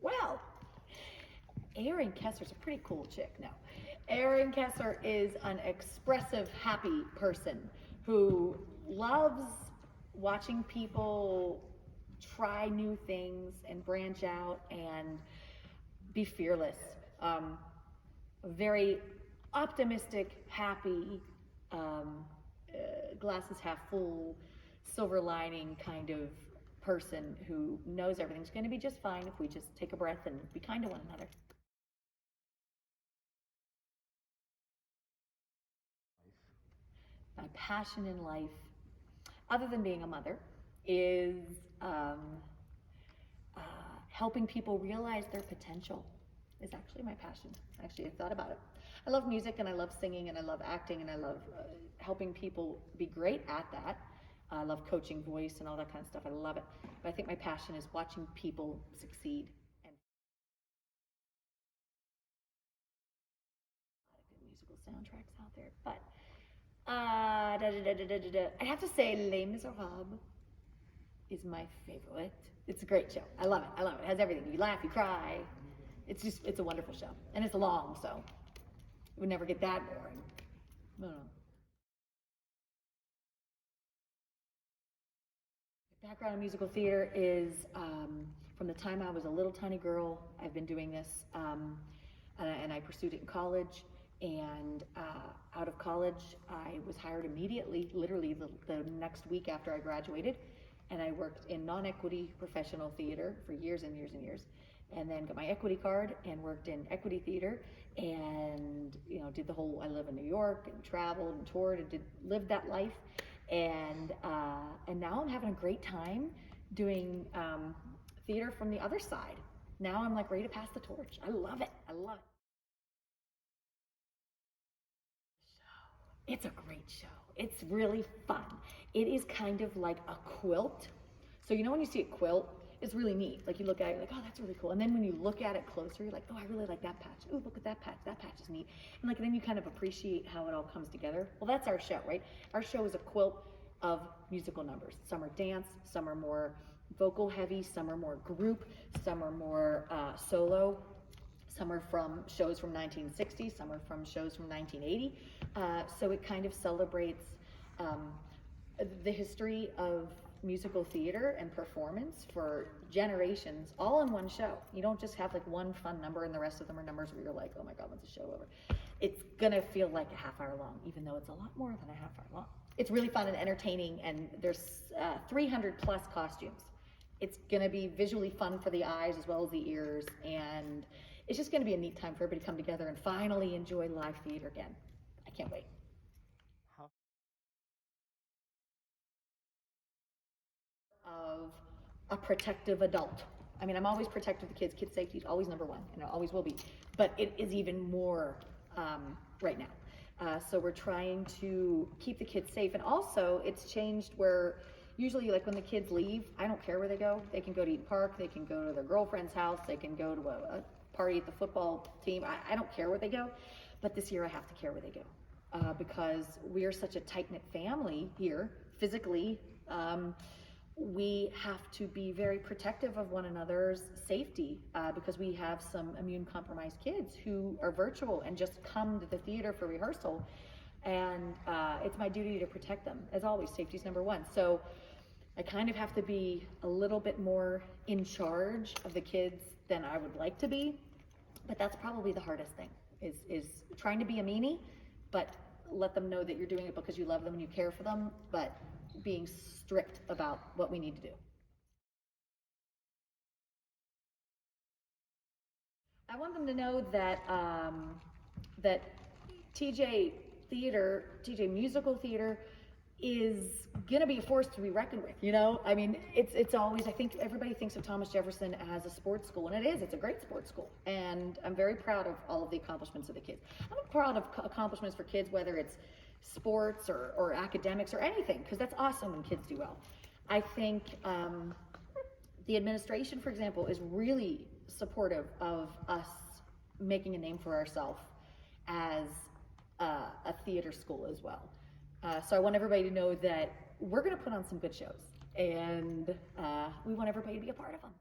Well, Erin Kesser's a pretty cool chick now. Erin Kesser is an expressive, happy person who loves watching people try new things and branch out and be fearless. Very optimistic, happy, um, glasses half full, silver lining kind of person who knows everything's going to be just fine if we just take a breath and be kind to one another. My passion in life, other than being a mother, is um, uh, helping people realize their potential is actually my passion. Actually, I thought about it. I love music and I love singing and I love acting and I love helping people be great at that. I love coaching voice and all that kind of stuff. I love it. But I think my passion is watching people succeed. And a lot of good musical soundtracks out there. But I have to say Les Miserables is my favorite. It's a great show. I love it. I love it. It has everything. You laugh, you cry. It's a wonderful show. And it's long, so it would never get that boring. No. My background in musical theater is from the time I was a little tiny girl. I've been doing this, and I pursued it in college. And out of college, I was hired immediately, literally the next week after I graduated. And I worked in non-equity professional theater for years and years and years. And then got my equity card and worked in equity theater and did the whole, I live in New York and traveled and toured and lived that life. And now I'm having a great time doing theater from the other side. Now I'm like ready to pass the torch. I love it. I love it. It's a great show. It's really fun. It is kind of like a quilt. So when you see a quilt, it's really neat. Like you look at it, you're like, oh, that's really cool. And then when you look at it closer, you're like, oh, I really like that patch. Oh, look at that patch. That patch is neat. And then you kind of appreciate how it all comes together. Well, that's our show, right? Our show is a quilt of musical numbers. Some are dance, some are more vocal heavy, some are more group, some are more solo. Some are from shows from 1960, some are from shows from 1980. So it kind of celebrates the history of musical theater and performance for generations, all in one show. You don't just have like one fun number and the rest of them are numbers where you're like, oh my God, when's the show over? It's gonna feel like a half hour long, even though it's a lot more than a half hour long. It's really fun and entertaining, and there's 300 plus costumes. It's gonna be visually fun for the eyes as well as the ears, and it's just gonna be a neat time for everybody to come together and finally enjoy live theater again. I can't wait. Of a protective adult. I mean, I'm always protective of the kids. Kids' safety is always number one, and it always will be. But it is even more right now. So we're trying to keep the kids safe. And also, it's changed where usually, like when the kids leave, I don't care where they go. They can go to Eden Park. They can go to their girlfriend's house. They can go to a party at the football team. I don't care where they go. But this year, I have to care where they go because we are such a tight-knit family here, physically. We have to be very protective of one another's safety because we have some immune compromised kids who are virtual and just come to the theater for rehearsal. And it's my duty to protect them. As always, safety is number one. So I kind of have to be a little bit more in charge of the kids than I would like to be. But that's probably the hardest thing is trying to be a meanie, but let them know that you're doing it because you love them and you care for them, but being strict about what we need to do. I want them to know that that TJ theater, TJ musical theater, is gonna be a force to be reckoned with. I mean, it's always. I think everybody thinks of Thomas Jefferson as a sports school, and it is. It's a great sports school, and I'm very proud of all of the accomplishments of the kids. I'm proud of accomplishments for kids, whether it's sports or academics or anything, because that's awesome when kids do well. I think the administration, for example, is really supportive of us making a name for ourselves as a theater school as well. So I want everybody to know that we're going to put on some good shows, and we want everybody to be a part of them.